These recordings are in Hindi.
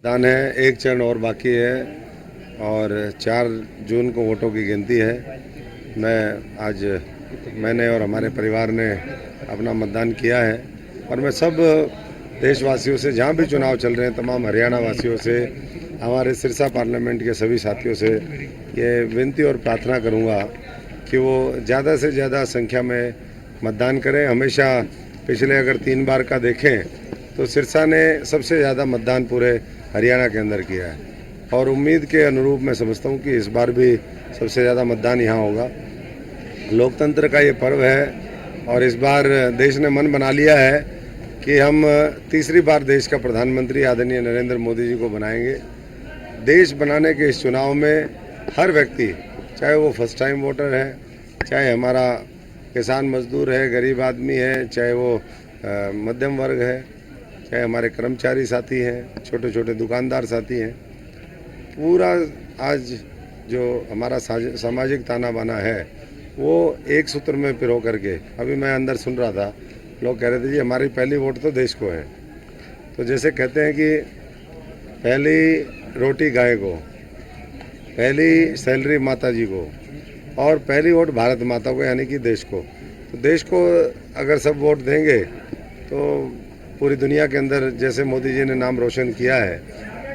दान है, एक चरण और बाकी है और 4 जून को वोटों की गिनती है। मैंने और हमारे परिवार ने अपना मतदान किया है और मैं सब देशवासियों से, जहाँ भी चुनाव चल रहे हैं, तमाम हरियाणा वासियों से, हमारे सिरसा पार्लियामेंट के सभी साथियों से ये विनती और प्रार्थना करूँगा कि वो ज़्यादा से ज़्यादा संख्या में मतदान करें। हमेशा पिछले अगर 3 बार का देखें तो सिरसा ने सबसे ज़्यादा मतदान पूरे हरियाणा के अंदर किया है और उम्मीद के अनुरूप मैं समझता हूँ कि इस बार भी सबसे ज़्यादा मतदान यहाँ होगा। लोकतंत्र का ये पर्व है और इस बार देश ने मन बना लिया है कि हम तीसरी बार देश का प्रधानमंत्री आदरणीय नरेंद्र मोदी जी को बनाएंगे। देश बनाने के इस चुनाव में हर व्यक्ति, चाहे वो फर्स्ट टाइम वोटर है, चाहे हमारा किसान मजदूर है, गरीब आदमी है, चाहे वो मध्यम वर्ग है, चाहे हमारे कर्मचारी साथी हैं, छोटे छोटे दुकानदार साथी हैं, पूरा आज जो हमारा सामाजिक ताना बाना है वो एक सूत्र में पिरो करके, अभी मैं अंदर सुन रहा था, लोग कह रहे थे जी हमारी पहली वोट तो देश को है। तो जैसे कहते हैं कि पहली रोटी गाय को, पहली सैलरी माता जी को और पहली वोट भारत माता को, यानी कि देश को। तो देश को अगर सब वोट देंगे तो पूरी दुनिया के अंदर जैसे मोदी जी ने नाम रोशन किया है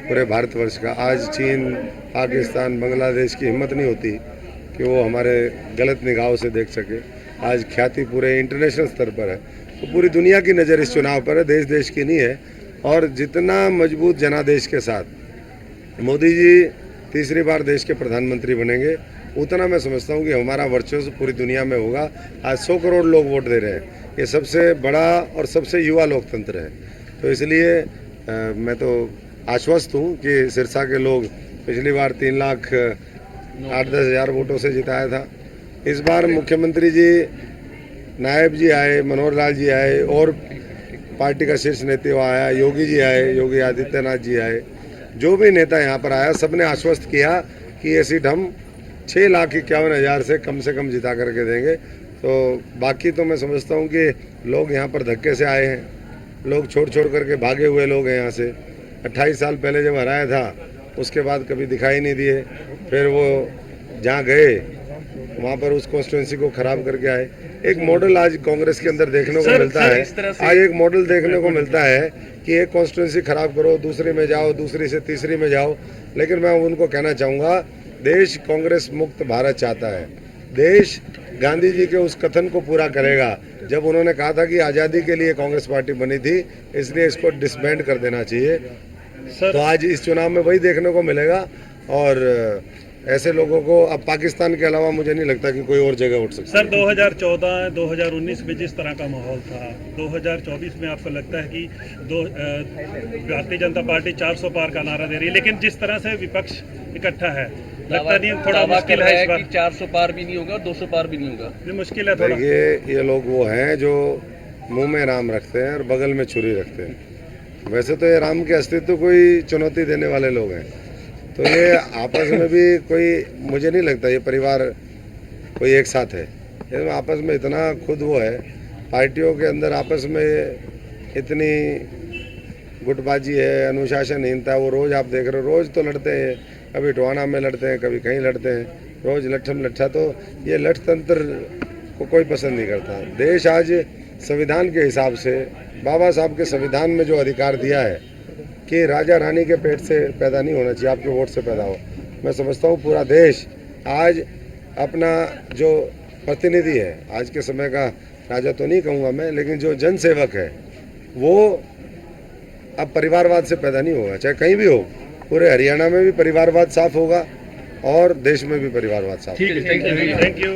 पूरे भारतवर्ष का, आज चीन, पाकिस्तान, बांग्लादेश की हिम्मत नहीं होती कि वो हमारे गलत निगाहों से देख सके। आज ख्याति पूरे इंटरनेशनल स्तर पर है, तो पूरी दुनिया की नज़र इस चुनाव पर है, देश देश की नहीं है। और जितना मजबूत जनादेश के साथ मोदी जी तीसरी बार देश के प्रधानमंत्री बनेंगे, उतना मैं समझता हूँ कि हमारा वर्चस्व पूरी दुनिया में होगा। आज 100 करोड़ लोग वोट दे रहे हैं, ये सबसे बड़ा और सबसे युवा लोकतंत्र है। तो इसलिए मैं तो आश्वस्त हूँ कि सिरसा के लोग पिछली बार 3,08,10 हज़ार वोटों से जिताया था। इस बार मुख्यमंत्री जी, नायब जी आए, मनोहर लाल जी आए और पार्टी का शीर्ष नेतृत्व आया, योगी जी आए, योगी आदित्यनाथ जी आए, जो भी नेता यहाँ पर आया सबने आश्वस्त किया कि ये सीट हम 6,51,000 से कम जिता करके देंगे। तो बाकी तो मैं समझता हूँ कि लोग यहाँ पर धक्के से आए हैं, लोग छोड़ करके भागे हुए लोग हैं यहाँ से। 28 साल पहले जब हराया था उसके बाद कभी दिखाई नहीं दिए, फिर वो जहाँ गए वहाँ पर उस कॉन्स्टिट्यूंसी को खराब करके आए। एक मॉडल आज कांग्रेस के अंदर देखने को मिलता है, आज एक मॉडल देखने को मिलता है कि एक कॉन्स्टिट्यूंसी खराब करो, दूसरी में जाओ, दूसरी से तीसरी में जाओ। लेकिन मैं उनको कहना चाहूँगा, देश कांग्रेस मुक्त भारत चाहता है। देश गांधी जी के उस कथन को पूरा करेगा जब उन्होंने कहा था कि आज़ादी के लिए कांग्रेस पार्टी बनी थी, इसलिए इसको डिसबैंड कर देना चाहिए। तो आज इस चुनाव में वही देखने को मिलेगा और ऐसे लोगों को अब पाकिस्तान के अलावा मुझे नहीं लगता कि कोई और जगह उठ सकती। सर 2014, 2019 में जिस तरह का माहौल था, 2024 में आपको लगता है कि भारतीय जनता पार्टी 400 पार का नारा दे रही है, लेकिन जिस तरह से विपक्ष इकट्ठा है, लगता नहीं थोड़ा मुश्किल है इस बार? 400 पार भी नहीं होगा, 200 पार भी नहीं होगा, ये मुश्किल है थोड़ा। ये लोग वो हैं जो मुंह में राम रखते हैं और बगल में छुरी रखते हैं। वैसे तो ये राम के अस्तित्व को ही चुनौती देने वाले लोग हैं। तो ये आपस में भी कोई, मुझे नहीं लगता ये परिवार कोई एक साथ है। ये आपस में इतना खुद वो है, पार्टियों के अंदर आपस में इतनी गुटबाजी है, अनुशासनहीनता। वो रोज़ आप देख रहे हो, रोज़ तो लड़ते हैं, कभी टोहाना में लड़ते हैं, कभी कहीं लड़ते हैं, रोज़ लट्ठम लट्ठा। तो ये लठतंत्र को कोई पसंद नहीं करता। देश आज संविधान के हिसाब से, बाबा साहब के संविधान में जो अधिकार दिया है कि राजा रानी के पेट से पैदा नहीं होना चाहिए, आपके वोट से पैदा हो। मैं समझता हूँ पूरा देश आज अपना जो प्रतिनिधि है, आज के समय का राजा तो नहीं कहूँगा मैं, लेकिन जो जनसेवक है वो अब परिवारवाद से पैदा नहीं होगा, चाहे कहीं भी हो। पूरे हरियाणा में भी परिवारवाद साफ होगा और देश में भी परिवारवाद साफ होगा। ठीक है, थैंक यू।